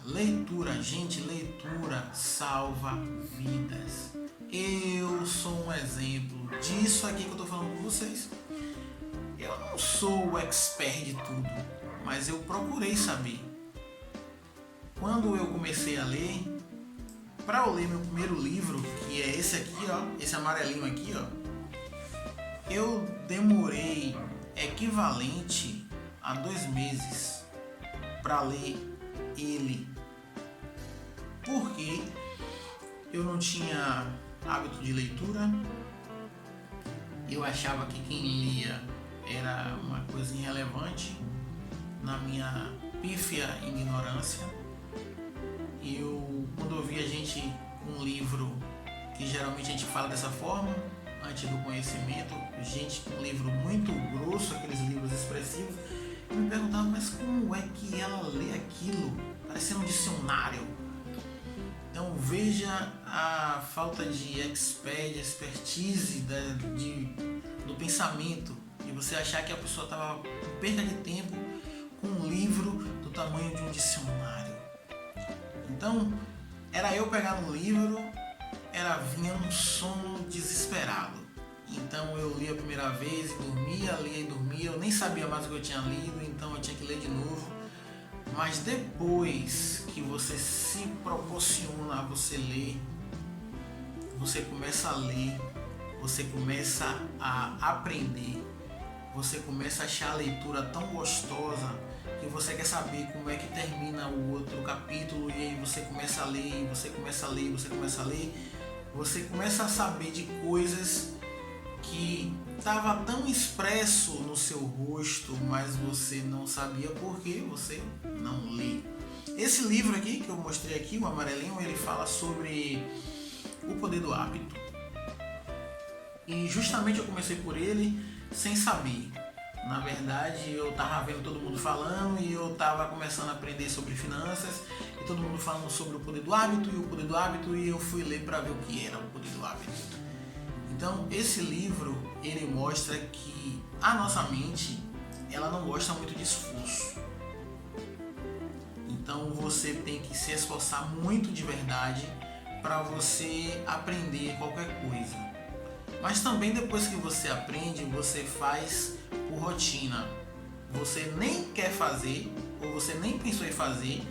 Leitura, gente, leitura salva vidas. Eu sou um exemplo disso aqui que eu tô falando com vocês. Eu não sou o expert de tudo, mas eu procurei saber. Quando eu comecei a ler, para eu ler meu primeiro livro, que é esse aqui, ó, esse amarelinho aqui, ó, eu demorei equivalente a 2 meses para ler ele, porque eu não tinha hábito de leitura, eu achava que quem lia era uma coisa irrelevante, na minha pífia ignorância. Quando eu via gente com um livro, que geralmente a gente fala dessa forma, antes do conhecimento, gente com um livro muito grosso, aqueles livros expressivos, eu me perguntava, mas como é que ela lê aquilo? Parecendo um dicionário. Então veja a falta de expertise do pensamento, de você achar que a pessoa estava com perda de tempo com um livro do tamanho de um dicionário. Então, era eu pegar no livro, vinha um sono desesperado. Então eu lia a primeira vez e dormia, lia e dormia, eu nem sabia mais o que eu tinha lido, então eu tinha que ler de novo. Mas depois que você se proporciona a você ler, você começa a ler, você começa a aprender, você começa a achar a leitura tão gostosa que você quer saber como é que termina o outro capítulo, e aí você começa a ler, você começa a ler, você começa a ler, você começa a saber de coisas que estava tão expresso no seu rosto, mas você não sabia porque você não lê. Esse livro aqui que eu mostrei aqui, o amarelinho, ele fala sobre o poder do hábito. E justamente eu comecei por ele sem saber. Na verdade, eu estava vendo todo mundo falando e eu estava começando a aprender sobre finanças e todo mundo falando sobre o poder do hábito e o poder do hábito, e eu fui ler para ver o que era o poder do hábito. Então, esse livro, ele mostra que a nossa mente, ela não gosta muito de esforço. Então, você tem que se esforçar muito de verdade para você aprender qualquer coisa. Mas também depois que você aprende, você faz por rotina. Você nem quer fazer, ou você nem pensou em fazer,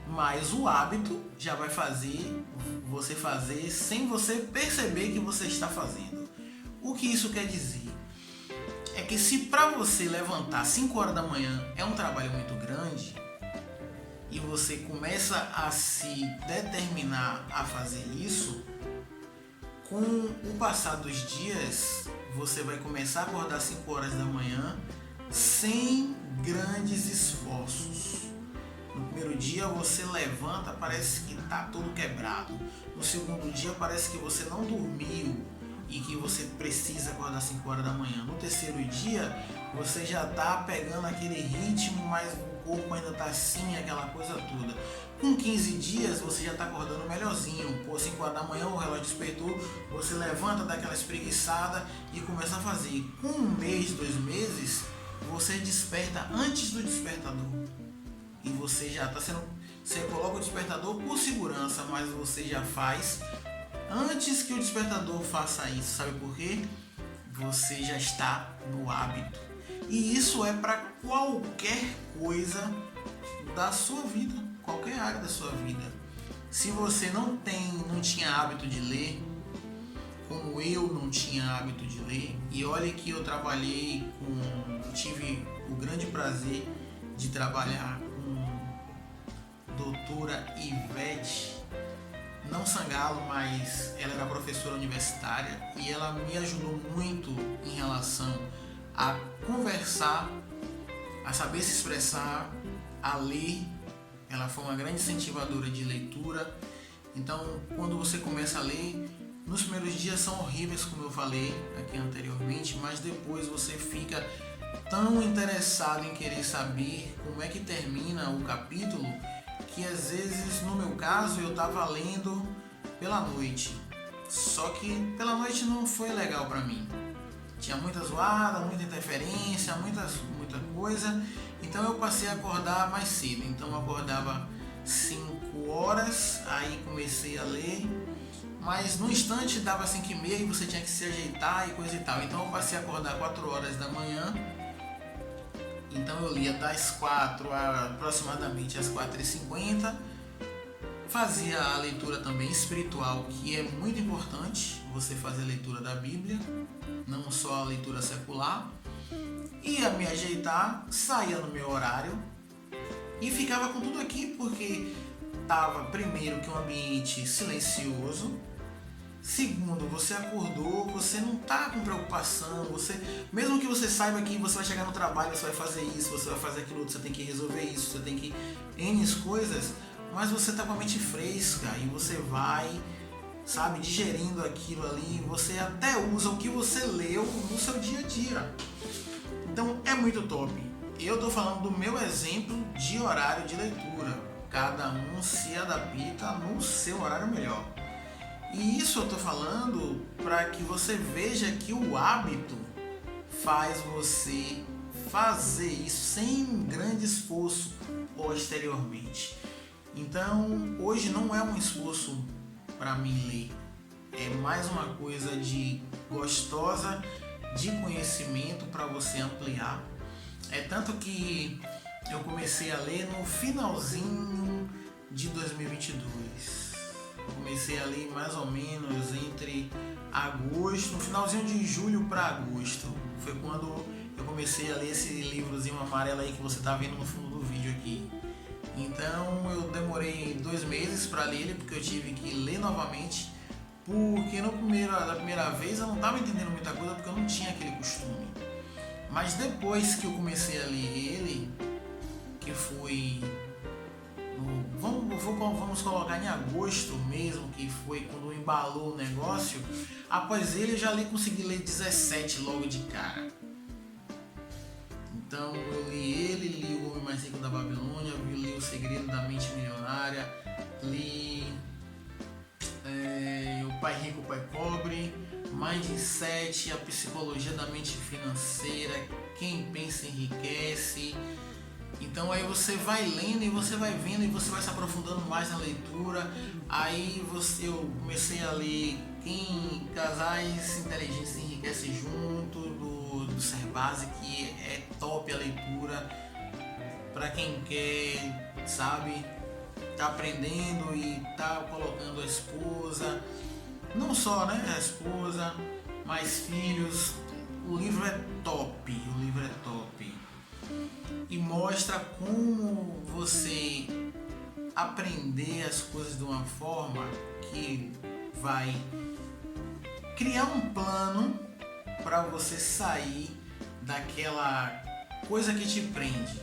mas o hábito já vai fazer você fazer sem você perceber que você está fazendo. O que isso quer dizer? É que se para você levantar 5 horas da manhã é um trabalho muito grande, e você começa a se determinar a fazer isso, com o passar dos dias, você vai começar a acordar 5 horas da manhã sem grandes esforços. No primeiro dia você levanta, parece que está todo quebrado. No segundo dia parece que você não dormiu e que você precisa acordar 5 horas da manhã. No terceiro dia você já está pegando aquele ritmo, mas o corpo ainda está assim, aquela coisa toda. Com 15 dias você já está acordando melhorzinho. Por 5 horas da manhã o relógio despertou, você levanta daquela espreguiçada e começa a fazer. Com 1 mês, 2 meses, você desperta antes do despertador. E você já está sendo... Você coloca o despertador por segurança, mas você já faz antes que o despertador faça isso. Sabe por quê? Você já está no hábito. E isso é para qualquer coisa da sua vida, qualquer área da sua vida. Se você não tinha hábito de ler, como eu não tinha hábito de ler, e olha que eu tive o grande prazer de trabalhar com doutora Ivete, não Sangalo, mas ela era professora universitária e ela me ajudou muito em relação a conversar, a saber se expressar, a ler. Ela foi uma grande incentivadora de leitura. Então, quando você começa a ler, nos primeiros dias são horríveis, como eu falei aqui anteriormente, mas depois você fica tão interessado em querer saber como é que termina o capítulo, que às vezes, no meu caso, eu estava lendo pela noite. Só que pela noite não foi legal para mim. Tinha muita zoada, muita interferência, muita coisa. Então eu passei a acordar mais cedo. Então eu acordava 5 horas, aí comecei a ler, mas no instante dava 5h30 e você tinha que se ajeitar e coisa e tal. Então eu passei a acordar 4 horas da manhã. Então eu lia das 4 a aproximadamente às 4h50. Fazia a leitura também espiritual, que é muito importante você fazer a leitura da Bíblia, não só a leitura secular. Ia me ajeitar, saía no meu horário e ficava com tudo aqui, porque estava, primeiro, que um ambiente silencioso. Segundo, você acordou, você não está com preocupação, mesmo que você saiba que você vai chegar no trabalho, você vai fazer isso, você vai fazer aquilo, você tem que resolver isso, você tem que N coisas, mas você está com a mente fresca e você vai, sabe, digerindo aquilo ali, você até usa o que você leu no seu dia a dia. Então é muito top. Eu estou falando do meu exemplo de horário de leitura. Cada um se adapta no seu horário melhor. E isso eu estou falando para que você veja que o hábito faz você fazer isso sem grande esforço posteriormente. Então, hoje não é um esforço para mim ler. É mais uma coisa de gostosa, de conhecimento para você ampliar. É tanto que eu comecei a ler no finalzinho de 2022. Comecei a ler mais ou menos entre agosto, no finalzinho de julho para agosto. Foi quando eu comecei a ler esse livrozinho amarelo aí que você está vendo no fundo do vídeo aqui. Então eu demorei 2 meses para ler ele, porque eu tive que ler novamente, porque da primeira vez eu não estava entendendo muita coisa, porque eu não tinha aquele costume. Mas depois que eu comecei a ler ele, que foi vamos colocar em agosto mesmo, que foi quando embalou o negócio, após ele eu já consegui ler 17 logo de cara. Então eu li O Homem Mais Rico da Babilônia, li O Segredo da Mente Milionária, li O Pai Rico, o Pai Pobre, Mindset, A Psicologia da Mente Financeira, Quem Pensa Enriquece. Então aí você vai lendo e você vai vendo e você vai se aprofundando mais na leitura. Aí eu comecei a ler Casais Inteligentes Enriquecem Junto, do Cerbasi, que é top a leitura para quem quer, sabe, tá aprendendo e tá colocando a esposa, não só, né, a esposa, mas filhos. O livro é top, e mostra como você aprender as coisas de uma forma que vai criar um plano para você sair daquela coisa que te prende.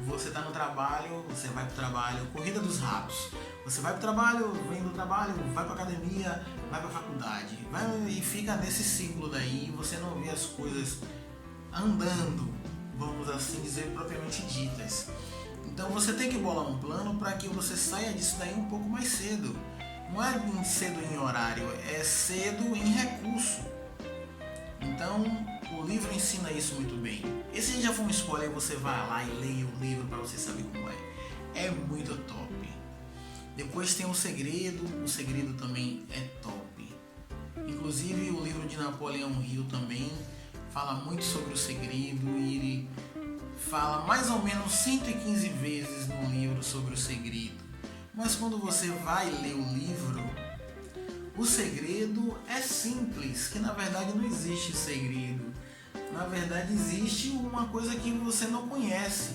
Você está no trabalho, você vai para o trabalho, corrida dos ratos. Você vai para o trabalho, vem do trabalho, vai para a academia, vai para a faculdade, e fica nesse ciclo daí, você não vê as coisas andando, vamos assim dizer, propriamente ditas. Então você tem que bolar um plano para que você saia disso daí um pouco mais cedo. Não é cedo em horário, é cedo em recurso. Então o livro ensina isso muito bem. Esse já foi um spoiler, você vai lá e leia o livro para você saber como é. É muito top. Depois tem O Segredo também é top. Inclusive o livro de Napoleão Hill também fala muito sobre o segredo, e ele fala mais ou menos 115 vezes no livro sobre o segredo. Mas quando você vai ler o livro, o segredo é simples, que na verdade não existe segredo. Na verdade existe uma coisa que você não conhece.